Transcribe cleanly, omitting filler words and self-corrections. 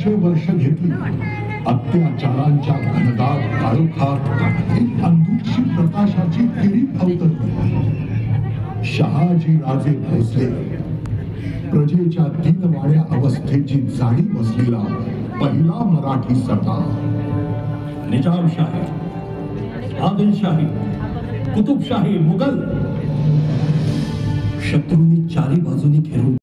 200 वर्ष घेतली. अत्याचारांच्या घनदाट काळोखात एक अंधुकशी प्रकाशाची किरीट अवतरली. शहाजी राजे भोसले, प्रजेच्या दीनवाण्या अवस्थेची जाणीव बसलेला पहिला मराठी सरदार. निजामशाही, आदिलशाही, कुतुबशाही, मुघल शत्रूंनी चारी बाजूनी घेरून